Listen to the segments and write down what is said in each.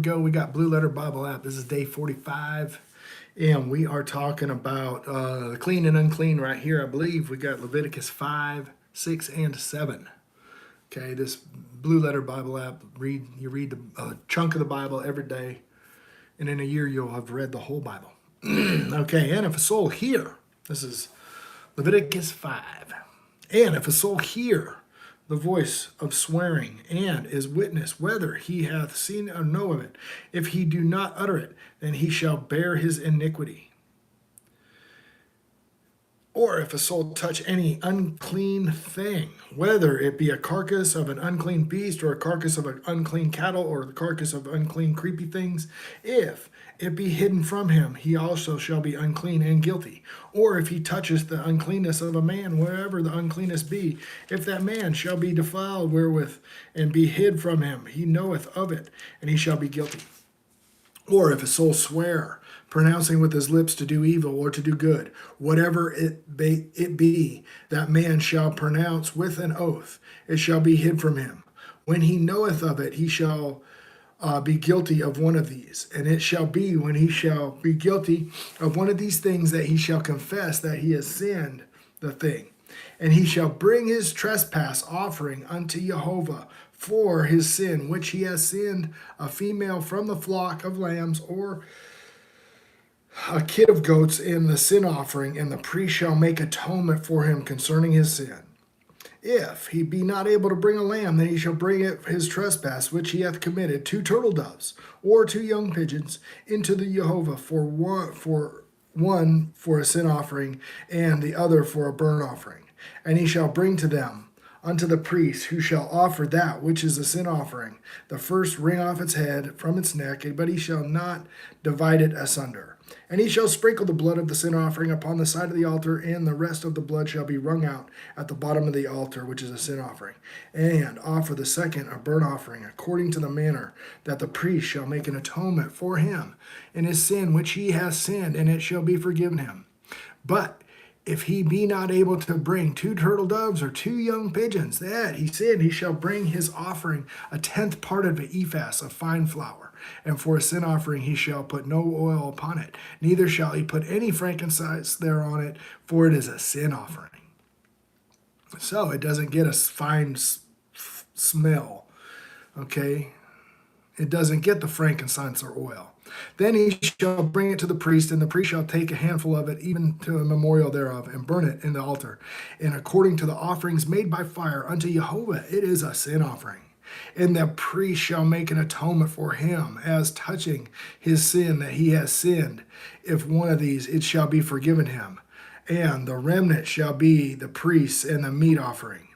Go. We got Blue Letter Bible app. This is day 45, and we are talking about the clean and unclean right here. I believe we got Leviticus 5, 6, and 7. Okay, this Blue Letter Bible app, you read a chunk of the Bible every day, and in a year you'll have read the whole Bible. Okay, and if a soul hear, this is Leviticus 5, and if a soul hear the voice of swearing, and is witness whether he hath seen or know of it. If he do not utter it, then he shall bear his iniquity. Or if a soul touch any unclean thing, whether it be a carcass of an unclean beast, or a carcass of an unclean cattle, or the carcass of unclean creepy things, if it be hidden from him, he also shall be unclean and guilty. Or if he touches the uncleanness of a man, wherever the uncleanness be, if that man shall be defiled wherewith, and be hid from him, he knoweth of it, and he shall be guilty. Or if a soul swear, pronouncing with his lips to do evil or to do good, whatever it be, that man shall pronounce with an oath, it shall be hid from him. When he knoweth of it, he shall be guilty of one of these. And it shall be, when he shall be guilty of one of these things, that he shall confess that he has sinned the thing. And he shall bring his trespass offering unto Jehovah for his sin, which he has sinned, a female from the flock of lambs, or a kid of goats in the sin offering, and the priest shall make atonement for him concerning his sin. If he be not able to bring a lamb, then he shall bring it his trespass which he hath committed, 2 turtle doves, or 2 young pigeons, into the Jehovah, for one for a sin offering, and the other for a burnt offering. And he shall bring to them unto the priest, who shall offer that which is a sin offering, the first ring off its head from its neck, but he shall not divide it asunder. And he shall sprinkle the blood of the sin offering upon the side of the altar, and the rest of the blood shall be wrung out at the bottom of the altar, which is a sin offering. And offer the second a burnt offering, according to the manner that the priest shall make an atonement for him in his sin which he has sinned, and it shall be forgiven him. But if he be not able to bring 2 turtle doves or 2 young pigeons, that he sinned, he shall bring his offering 1/10 part of an ephah of fine flour. And for a sin offering he shall put no oil upon it, neither shall he put any frankincense thereon it, for it is a sin offering. So it doesn't get a fine smell, okay? It doesn't get the frankincense or oil. Then he shall bring it to the priest, and the priest shall take a handful of it, even to a memorial thereof, and burn it in the altar. And according to the offerings made by fire unto Jehovah, it is a sin offering. And the priest shall make an atonement for him, as touching his sin that he has sinned. If one of these, it shall be forgiven him. And the remnant shall be the priest's and the meat offering.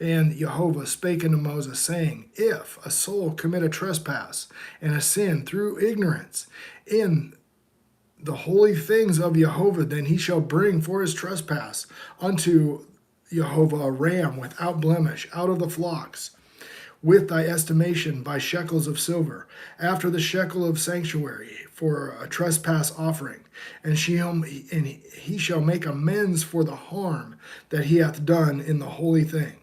And Jehovah spake unto Moses, saying, if a soul commit a trespass and a sin through ignorance in the holy things of Jehovah, then he shall bring for his trespass unto Jehovah a ram without blemish out of the flocks, with thy estimation by shekels of silver, after the shekel of sanctuary, for a trespass offering. And he shall make amends for the harm that he hath done in the holy thing.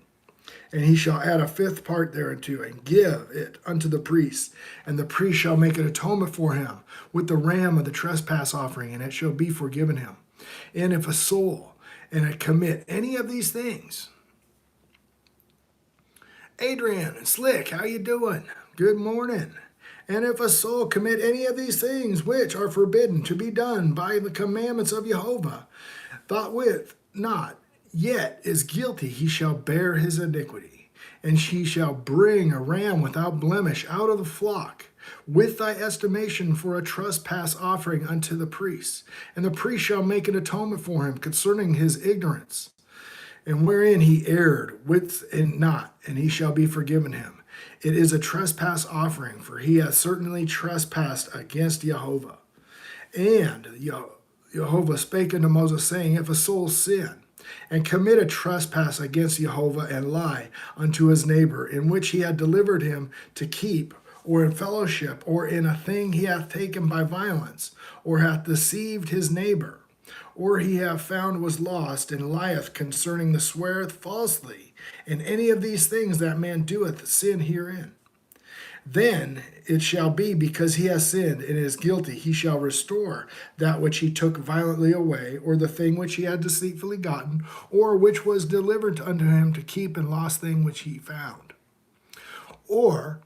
And he shall add 1/5 part thereunto, and give it unto the priest. And the priest shall make an atonement for him with the ram of the trespass offering, and it shall be forgiven him. And if a soul and it commit any of these things, Adrian and Slick, how you doing? Good morning. And if a soul commit any of these things which are forbidden to be done by the commandments of Jehovah, thought with not, yet is guilty, he shall bear his iniquity. And he shall bring a ram without blemish out of the flock, with thy estimation for a trespass offering unto the priest. And the priest shall make an atonement for him concerning his ignorance, and wherein he erred with and not, and he shall be forgiven him. It is a trespass offering, for he hath certainly trespassed against Jehovah. And Jehovah spake unto Moses, saying, if a soul sin, and commit a trespass against Jehovah, and lie unto his neighbor, in which he had delivered him to keep, or in fellowship, or in a thing he hath taken by violence, or hath deceived his neighbor, or he hath found was lost, and lieth concerning the sweareth falsely, in any of these things that man doeth sin herein. Then it shall be, because he has sinned and is guilty, he shall restore that which he took violently away, or the thing which he had deceitfully gotten, or which was delivered unto him to keep, and lost thing which he found. Or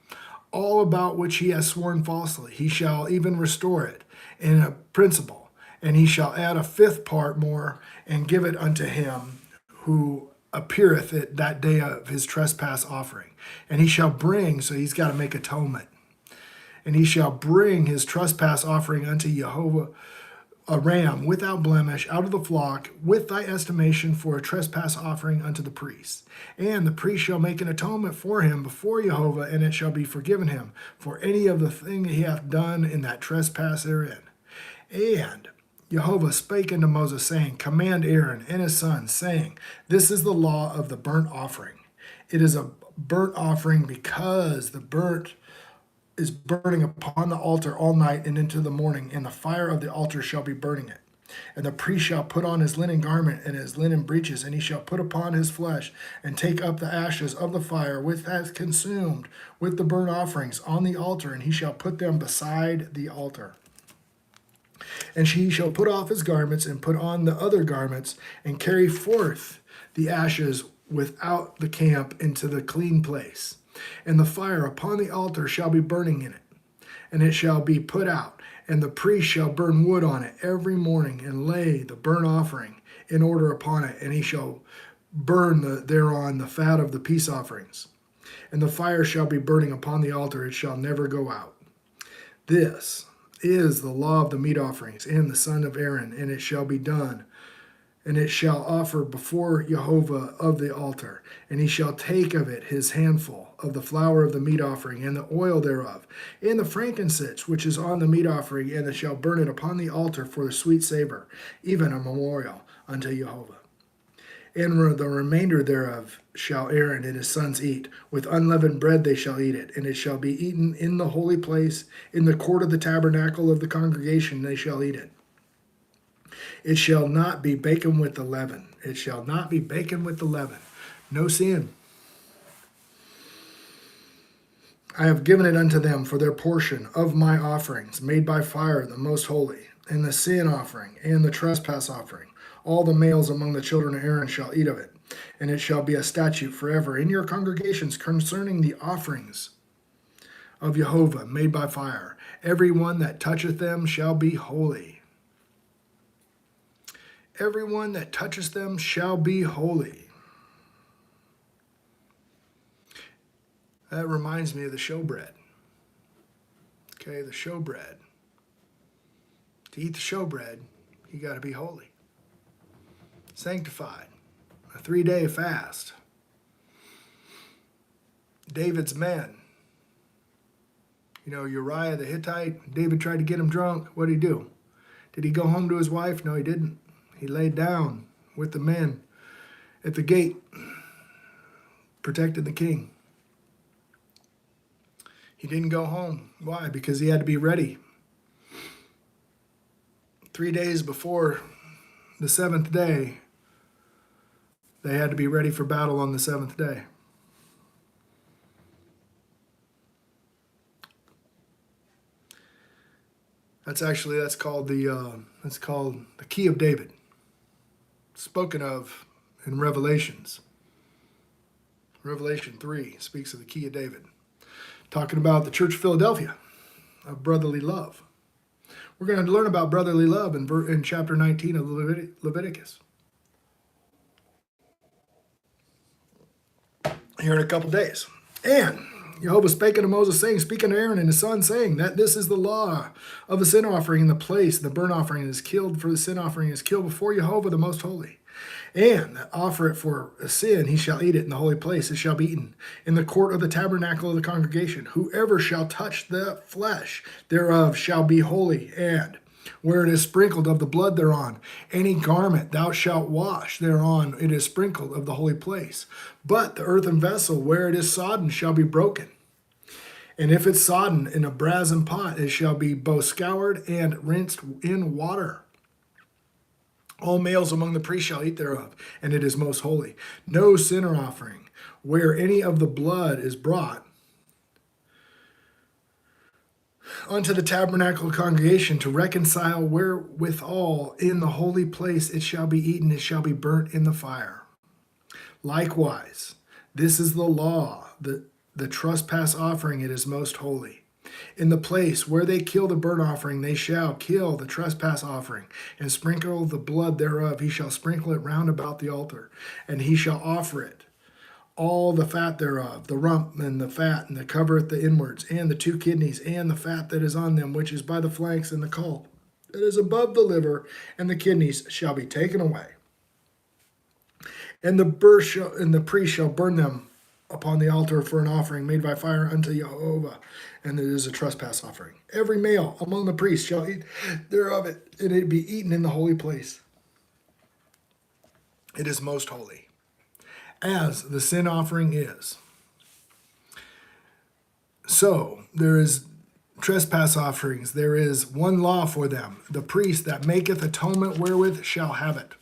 all about which he has sworn falsely, he shall even restore it in a principle, and he shall add a fifth part more, and give it unto him who appeareth it that day of his trespass offering. And he shall bring, so he's got to make atonement, and he shall bring his trespass offering unto Jehovah, a ram without blemish out of the flock, with thy estimation, for a trespass offering unto the priest. And the priest shall make an atonement for him before Jehovah, and it shall be forgiven him for any of the thing he hath done in that trespass therein. And Jehovah spake unto Moses, saying, Command Aaron and his sons, saying, This is the law of the burnt offering. It is a burnt offering, because the burnt is burning upon the altar all night and into the morning, and the fire of the altar shall be burning it. And the priest shall put on his linen garment and his linen breeches, and he shall put upon his flesh, and take up the ashes of the fire which hath consumed with the burnt offerings on the altar, and he shall put them beside the altar. And he shall put off his garments, and put on the other garments, and carry forth the ashes without the camp into the clean place. And the fire upon the altar shall be burning in it, and it shall be put out. And the priest shall burn wood on it every morning, and lay the burnt offering in order upon it, and he shall burn thereon the fat of the peace offerings. And the fire shall be burning upon the altar, it shall never go out. This is the law of the meat offerings and the son of Aaron, and it shall be done. And it shall offer before Jehovah of the altar, and he shall take of it his handful of the flour of the meat offering, and the oil thereof, and the frankincense which is on the meat offering, and it shall burn it upon the altar for the sweet savor, even a memorial unto Jehovah. And the remainder thereof shall Aaron and his sons eat. With unleavened bread they shall eat it, and it shall be eaten in the holy place, in the court of the tabernacle of the congregation they shall eat it. It shall not be baken with the leaven. It shall not be baken with the leaven. No sin. I have given it unto them for their portion of my offerings, made by fire, the most holy, and the sin offering, and the trespass offering. All the males among the children of Aaron shall eat of it, and it shall be a statute forever in your congregations concerning the offerings of Jehovah made by fire. Every one that toucheth them shall be holy. Everyone that touches them shall be holy. That reminds me of the showbread. Okay, the showbread. To eat the showbread, you got to be holy. Sanctified. A 3-day fast. David's men. You know, Uriah the Hittite, David tried to get him drunk. What did he do? Did he go home to his wife? No, he didn't. He laid down with the men at the gate, protected the king. He didn't go home. Why? Because he had to be ready. 3 days before the 7th day, they had to be ready for battle on the 7th day. That's called the key of David. Spoken of in Revelations. Revelation 3 speaks of the key of David. Talking about the Church of Philadelphia, of brotherly love. We're going to learn about brotherly love in chapter 19 of Leviticus. Here in a couple days. And Jehovah spake unto Moses, saying, Speak unto Aaron and his son, saying, that this is the law of the sin offering in the place. The burnt offering is killed for the sin offering is killed before Jehovah the most holy. And that offer it for a sin, he shall eat it in the holy place. It shall be eaten in the court of the tabernacle of the congregation. Whoever shall touch the flesh thereof shall be holy. And where it is sprinkled of the blood thereon, any garment thou shalt wash thereon, it is sprinkled of the holy place. But the earthen vessel where it is sodden shall be broken. And if it's sodden in a brazen pot, it shall be both scoured and rinsed in water. All males among the priests shall eat thereof, and it is most holy. No sinner offering, where any of the blood is brought, unto the tabernacle congregation to reconcile wherewithal in the holy place it shall be eaten, it shall be burnt in the fire. Likewise, this is the law, the trespass offering, it is most holy. In the place where they kill the burnt offering, they shall kill the trespass offering, and sprinkle the blood thereof. He shall sprinkle it round about the altar, and he shall offer it, all the fat thereof, the rump and the fat, and that covereth the inwards, and the two kidneys, and the fat that is on them, which is by the flanks, and the caul that is above the liver, and the kidneys shall be taken away. And the priest shall burn them upon the altar for an offering made by fire unto Jehovah, and it is a trespass offering. Every male among the priests shall eat thereof it, and it be eaten in the holy place. It is most holy, as the sin offering is. So there is trespass offerings. There is one law for them. The priest that maketh atonement wherewith shall have it.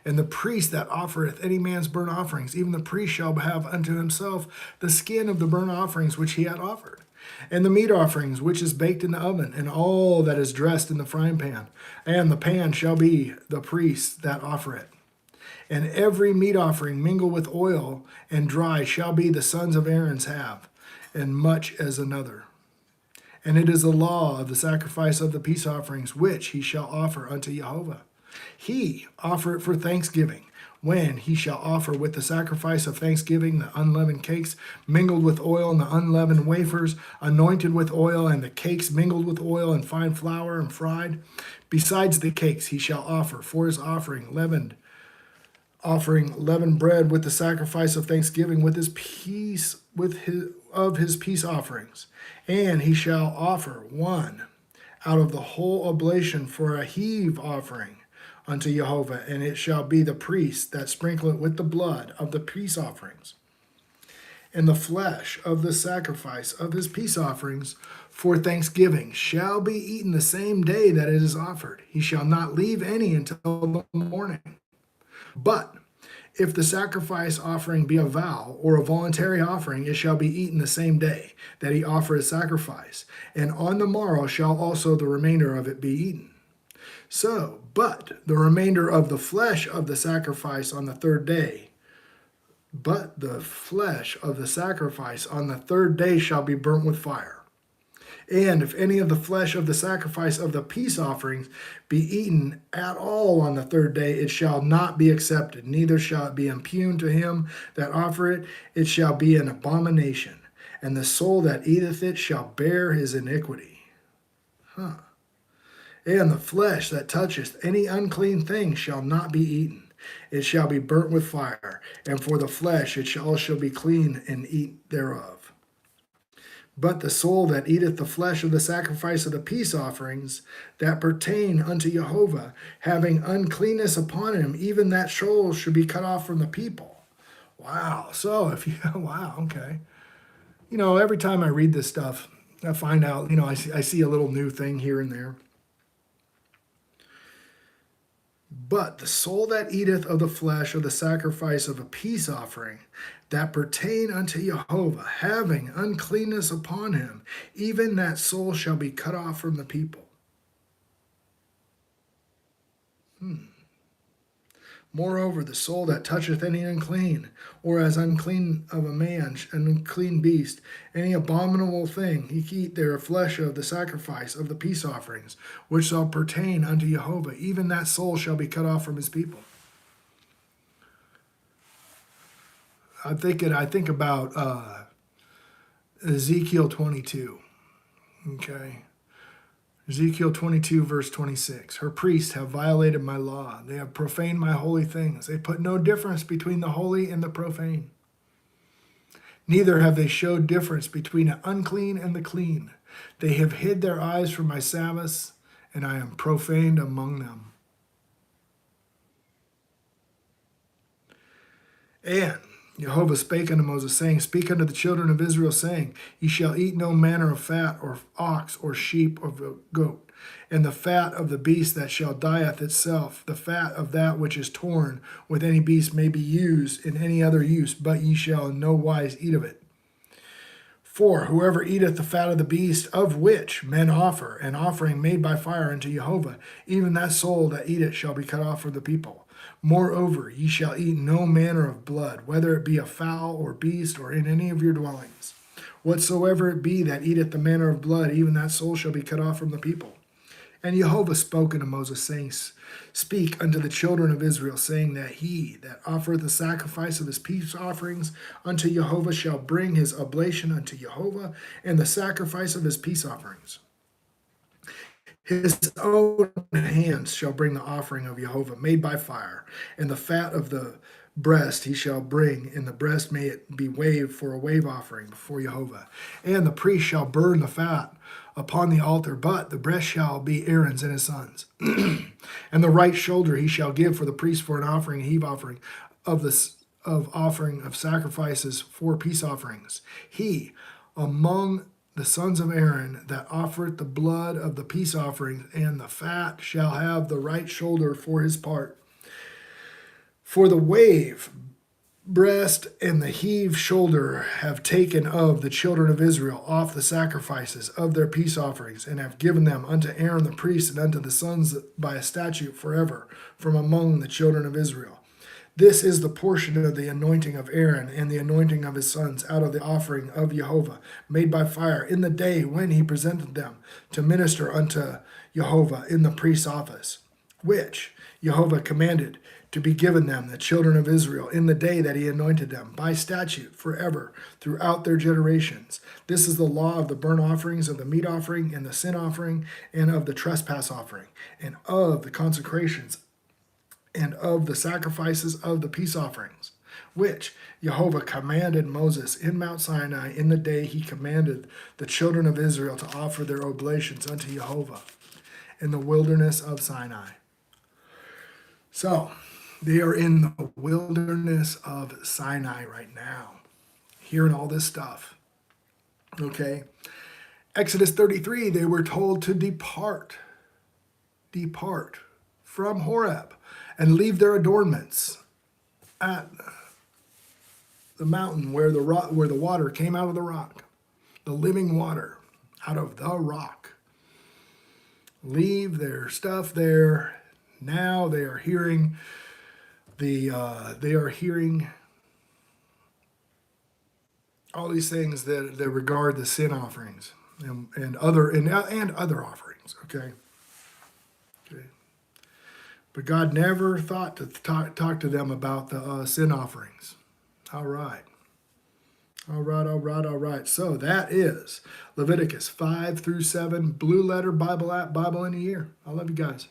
And the priest that offereth any man's burnt offerings, even the priest shall have unto himself the skin of the burnt offerings which he hath offered, and the meat offerings which is baked in the oven, and all that is dressed in the frying pan. And the pan shall be the priest that offer it. And every meat offering mingled with oil and dry shall be the sons of Aaron's have, and much as another. And it is the law of the sacrifice of the peace offerings which he shall offer unto Jehovah. He offer it for thanksgiving, when he shall offer with the sacrifice of thanksgiving the unleavened cakes mingled with oil, and the unleavened wafers anointed with oil, and the cakes mingled with oil and fine flour and fried. Besides the cakes he shall offer for his offering leavened bread with the sacrifice of thanksgiving with his peace of his peace offerings. And he shall offer one out of the whole oblation for a heave offering unto Jehovah, and it shall be the priest that sprinkle it with the blood of the peace offerings, and the flesh of the sacrifice of his peace offerings for thanksgiving shall be eaten the same day that it is offered. He shall not leave any until the morning. But if the sacrifice offering be a vow or a voluntary offering, it shall be eaten the same day that he offer his sacrifice, and on the morrow shall also the remainder of it be eaten. So, but the remainder of the flesh of the sacrifice on the third day, but the flesh of the sacrifice on the third day shall be burnt with fire. And if any of the flesh of the sacrifice of the peace offerings be eaten at all on the third day, it shall not be accepted, neither shall it be impugned to him that offer it. It shall be an abomination, and the soul that eateth it shall bear his iniquity. And the flesh that toucheth any unclean thing shall not be eaten. It shall be burnt with fire, and for the flesh it shall be clean and eat thereof. But the soul that eateth the flesh of the sacrifice of the peace offerings that pertain unto Jehovah, having uncleanness upon him, even that soul should be cut off from the people. Wow. So if you, wow, okay. Every time I read this stuff, I find out, I see a little new thing here and there. But the soul that eateth of the flesh of the sacrifice of a peace offering that pertain unto Jehovah, having uncleanness upon him, even that soul shall be cut off from the people. Moreover, the soul that toucheth any unclean, or as unclean of a man, an unclean beast, any abominable thing, he eat their flesh of the sacrifice of the peace offerings, which shall pertain unto Jehovah, even that soul shall be cut off from his people. I think about Ezekiel 22. Okay. Ezekiel 22, verse 26. Her priests have violated my law. They have profaned my holy things. They put no difference between the holy and the profane. Neither have they showed difference between the unclean and the clean. They have hid their eyes from my Sabbaths, and I am profaned among them. And Jehovah spake unto Moses, saying, Speak unto the children of Israel, saying, Ye shall eat no manner of fat, or ox, or sheep, or goat, and the fat of the beast that shall dieth itself, the fat of that which is torn with any beast may be used in any other use, but ye shall in no wise eat of it. For whoever eateth the fat of the beast, of which men offer an offering made by fire unto Jehovah, even that soul that eateth shall be cut off from the people. Moreover, ye shall eat no manner of blood, whether it be a fowl or beast, or in any of your dwellings. Whatsoever it be that eateth the manner of blood, even that soul shall be cut off from the people. And Jehovah spoke unto Moses, saying, Speak unto the children of Israel, saying that he that offereth the sacrifice of his peace offerings unto Jehovah shall bring his oblation unto Jehovah, and the sacrifice of his peace offerings. His own hands shall bring the offering of Jehovah made by fire, and the fat of the breast he shall bring, and the breast may it be waved for a wave offering before Jehovah. And the priest shall burn the fat upon the altar, but the breast shall be Aaron's and his sons. And the right shoulder he shall give for the priest for an offering, a heave offering of offering of sacrifices for peace offerings. He among the sons of Aaron that offereth the blood of the peace offerings and the fat shall have the right shoulder for his part. For the wave, breast, and the heave shoulder have taken of the children of Israel off the sacrifices of their peace offerings, and have given them unto Aaron the priest and unto the sons by a statute forever from among the children of Israel. This is the portion of the anointing of Aaron and the anointing of his sons out of the offering of Jehovah made by fire in the day when he presented them to minister unto Jehovah in the priest's office, which Jehovah commanded to be given them, the children of Israel, in the day that he anointed them, by statute forever throughout their generations. This is the law of the burnt offerings, of the meat offering, and the sin offering, and of the trespass offering, and of the consecrations, and of the sacrifices of the peace offerings, which Jehovah commanded Moses in Mount Sinai in the day he commanded the children of Israel to offer their oblations unto Jehovah in the wilderness of Sinai. So, they are in the wilderness of Sinai right now, hearing all this stuff. Okay. Exodus 33, they were told to depart from Horeb and leave their adornments at the mountain where the water came out of the rock, the living water out of the rock. Leave their stuff there. Now they are hearing all these things that regard the sin offerings and other offerings. Okay. But God never thought to talk to them about the sin offerings. All right. So that is Leviticus 5 through 7, Blue Letter Bible app, Bible in a Year. I love you guys.